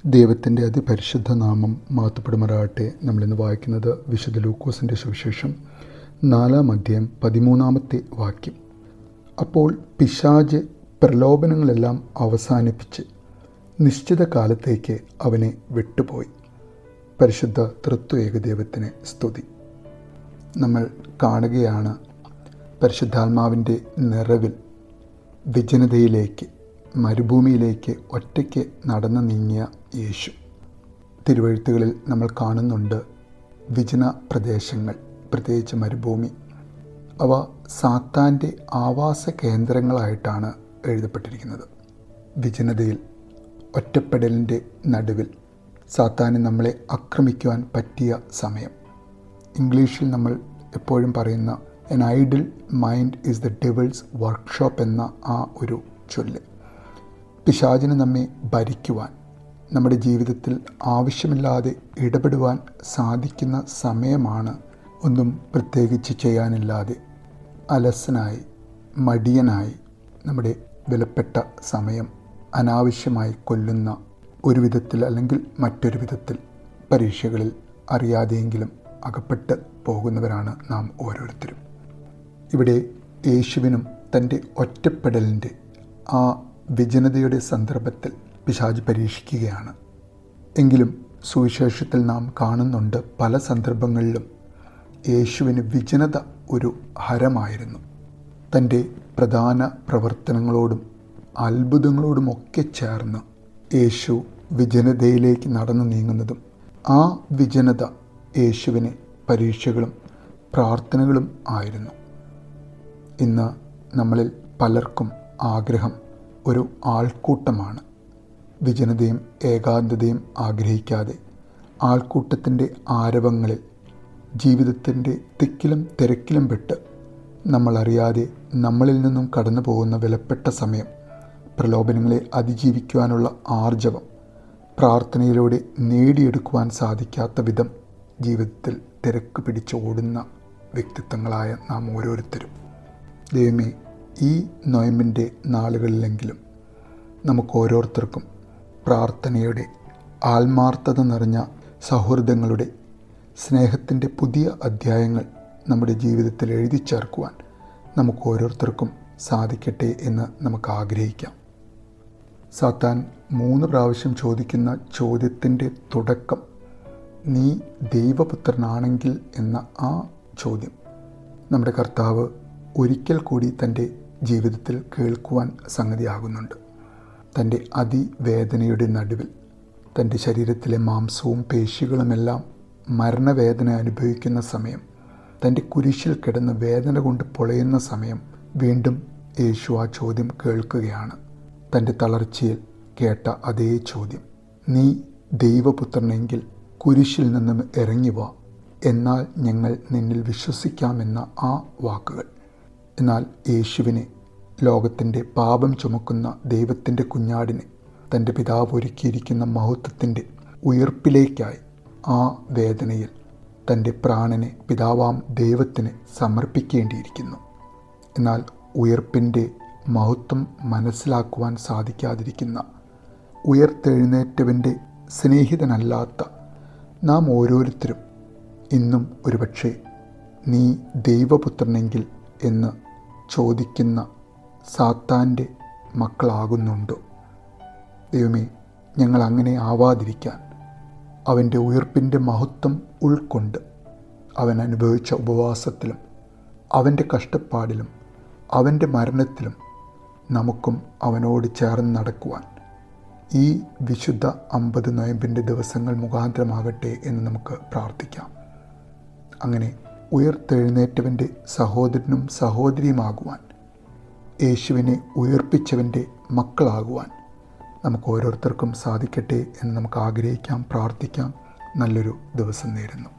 ദൈവത്തിൻ്റെ അതിപരിശുദ്ധ നാമം മഹത്വപ്പെടുമാറാകട്ടെ. നമ്മളിന്ന് വായിക്കുന്നത് വിശുദ്ധ ലൂക്കോസിൻ്റെ സുവിശേഷം 4-ാം അധ്യായം 13-ാമത്തെ വാക്യം. അപ്പോൾ പിശാച് പ്രലോഭനങ്ങളെല്ലാം അവസാനിപ്പിച്ച് നിശ്ചിത കാലത്തേക്ക് അവനെ വിട്ടുപോയി. പരിശുദ്ധ തൃത്വ ദൈവത്തിന് സ്തുതി. നമ്മൾ കാണുകയാണ് പരിശുദ്ധാത്മാവിൻ്റെ നിറവിൽ വിജനതയിലേക്ക്, മരുഭൂമിയിലേക്ക് ഒറ്റയ്ക്ക് നടന്നു നീങ്ങിയ യേശു. തിരുവെഴുത്തുകളിൽ നമ്മൾ കാണുന്നുണ്ട് വിജന പ്രദേശങ്ങൾ, പ്രത്യേകിച്ച് മരുഭൂമി. അവ സാത്താൻ്റെ ആവാസ കേന്ദ്രങ്ങളായിട്ടാണ് എഴുതപ്പെട്ടിരിക്കുന്നത്. വിജനതയിൽ, ഒറ്റപ്പെടലിൻ്റെ നടുവിൽ സാത്താന് നമ്മളെ ആക്രമിക്കുവാൻ പറ്റിയ സമയം. ഇംഗ്ലീഷിൽ നമ്മൾ എപ്പോഴും പറയുന്ന "An idle mind is the devil's workshop" എന്ന ആ ഒരു ചൊല്ല്. പിശാചിന് നമ്മെ ഭരിക്കുവാൻ, നമ്മുടെ ജീവിതത്തിൽ ആവശ്യമില്ലാതെ ഇടപെടുവാൻ സാധിക്കുന്ന സമയമാണ്. ഒന്നും പ്രത്യേകിച്ച് ചെയ്യാനില്ലാതെ അലസനായി, മടിയനായി നമ്മുടെ വിലപ്പെട്ട സമയം അനാവശ്യമായി കൊല്ലുന്ന, ഒരു വിധത്തിൽ അല്ലെങ്കിൽ മറ്റൊരു വിധത്തിൽ പരീക്ഷകളിൽ അറിയാതെയെങ്കിലും അകപ്പെട്ട് പോകുന്നവരാണ് നാം ഓരോരുത്തരും. ഇവിടെ യേശുവിനും തൻ്റെ ഒറ്റപ്പെടലിൻ്റെ ആ വിജനതയുടെ സന്ദർഭത്തിൽ പിശാച് പരീക്ഷിക്കുകയാണ്. എങ്കിലും സുവിശേഷത്തിൽ നാം കാണുന്നുണ്ട് പല സന്ദർഭങ്ങളിലും യേശുവിന് വിജനത ഒരു ഹരമായിരുന്നു. തൻ്റെ പ്രധാന പ്രവർത്തനങ്ങളോടും അത്ഭുതങ്ങളോടുമൊക്കെ ചേർന്ന് യേശു വിജനതയിലേക്ക് നടന്നു നീങ്ങുന്നതും ആ വിജനത യേശുവിന് പരീക്ഷകളും പ്രാർത്ഥനകളും ആയിരുന്നു. ഇന്ന് നമ്മളിൽ പലർക്കും ആഗ്രഹം ഒരു ആൾക്കൂട്ടമാണ്. വിജനതയും ഏകാന്തതയും ആഗ്രഹിക്കാതെ ആൾക്കൂട്ടത്തിൻ്റെ ആരവങ്ങളിൽ, ജീവിതത്തിൻ്റെ തിക്കിലും തിരക്കിലും പെട്ട് നമ്മളറിയാതെ നമ്മളിൽ നിന്നും കടന്നു പോകുന്ന വിലപ്പെട്ട സമയം, പ്രലോഭനങ്ങളെ അതിജീവിക്കുവാനുള്ള ആർജവം പ്രാർത്ഥനയിലൂടെ നേടിയെടുക്കുവാൻ സാധിക്കാത്ത വിധം ജീവിതത്തിൽ തിരക്ക് പിടിച്ച് ഓടുന്ന വ്യക്തിത്വങ്ങളായ നാം ഓരോരുത്തരും. ദൈവമേ, ഈ നൊയമ്പിൻ്റെ നാളുകളിലെങ്കിലും നമുക്ക് ഓരോരുത്തർക്കും പ്രാർത്ഥനയുടെ, ആത്മാർത്ഥത നിറഞ്ഞ സൗഹൃദങ്ങളുടെ, സ്നേഹത്തിൻ്റെ പുതിയ അധ്യായങ്ങൾ നമ്മുടെ ജീവിതത്തിൽ എഴുതി ചേർക്കുവാൻ നമുക്ക് ഓരോരുത്തർക്കും സാധിക്കട്ടെ എന്ന് നമുക്ക് ആഗ്രഹിക്കാം. സാത്താൻ 3 പ്രാവശ്യം ചോദിക്കുന്ന ചോദ്യത്തിൻ്റെ തുടക്കം "നീ ദൈവപുത്രനാണെങ്കിൽ" എന്ന ആ ചോദ്യം നമ്മുടെ കർത്താവ് ഒരിക്കൽ കൂടി തൻ്റെ ജീവിതത്തിൽ കേൾക്കുവാൻ സംഗതിയാകുന്നുണ്ട്. തൻ്റെ അതിവേദനയുടെ നടുവിൽ, തൻ്റെ ശരീരത്തിലെ മാംസവും പേശികളുമെല്ലാം മരണവേദന അനുഭവിക്കുന്ന സമയം, തൻ്റെ കുരിശിൽ കിടന്ന് വേദന കൊണ്ട് പൊളയുന്ന സമയം വീണ്ടും യേശു ആ ചോദ്യം കേൾക്കുകയാണ്. തൻ്റെ തളർച്ചയിൽ കേട്ട അതേ ചോദ്യം, "നീ ദൈവപുത്രനെങ്കിൽ കുരിശിൽ നിന്നും ഇറങ്ങി വാ, എന്നാൽ ഞങ്ങൾ നിന്നിൽ വിശ്വസിക്കാമെന്ന" ആ വാക്കുകൾ. എന്നാൽ യേശുവിനെ, ലോകത്തിൻ്റെ പാപം ചുമക്കുന്ന ദൈവത്തിൻ്റെ കുഞ്ഞാടിനെ, തൻ്റെ പിതാവ് ഒരുക്കിയിരിക്കുന്ന മഹത്വത്തിൻ്റെ ഉയർപ്പിലേക്കായി ആ വേദനയിൽ തൻ്റെ പ്രാണനെ പിതാവാം ദൈവത്തിന് സമർപ്പിക്കേണ്ടിയിരിക്കുന്നു. എന്നാൽ ഉയർപ്പിൻ്റെ മഹത്വം മനസ്സിലാക്കുവാൻ സാധിക്കാതിരിക്കുന്ന, ഉയർത്തെഴുന്നേറ്റവൻ്റെ സ്നേഹിതനല്ലാത്ത നാം ഓരോരുത്തരും ഇന്നും ഒരുപക്ഷെ "നീ ദൈവപുത്രനെങ്കിൽ" എന്ന് ചോദിക്കുന്ന സാത്താൻ്റെ മക്കളാകുന്നുണ്ടോ? ദൈവമേ, ഞങ്ങൾ അങ്ങനെ ആവാതിരിക്കാൻ അവൻ്റെ ഉയർപ്പിൻ്റെ മഹത്വം ഉൾക്കൊണ്ട്, അവൻ അനുഭവിച്ച ഉപവാസത്തിലും അവൻ്റെ കഷ്ടപ്പാടിലും അവൻ്റെ മരണത്തിലും നമുക്കും അവനോട് ചേർന്ന് നടക്കുവാൻ ഈ വിശുദ്ധ 50 നൊയമ്പിൻ്റെ ദിവസങ്ങൾ മുഖാന്തരമാകട്ടെ എന്ന് നമുക്ക് പ്രാർത്ഥിക്കാം. അങ്ങനെ ഉയർത്തെഴുന്നേറ്റവൻ്റെ സഹോദരനും സഹോദരിയുമാകുവാൻ, യേശുവിനെ ഉയർപ്പിച്ചവൻ്റെ മക്കളാകുവാൻ നമുക്ക് ഓരോരുത്തർക്കും സാധിക്കട്ടെ എന്ന് നമുക്ക് ആഗ്രഹിക്കാം, പ്രാർത്ഥിക്കാം. നല്ലൊരു ദിവസം നേരുന്നു.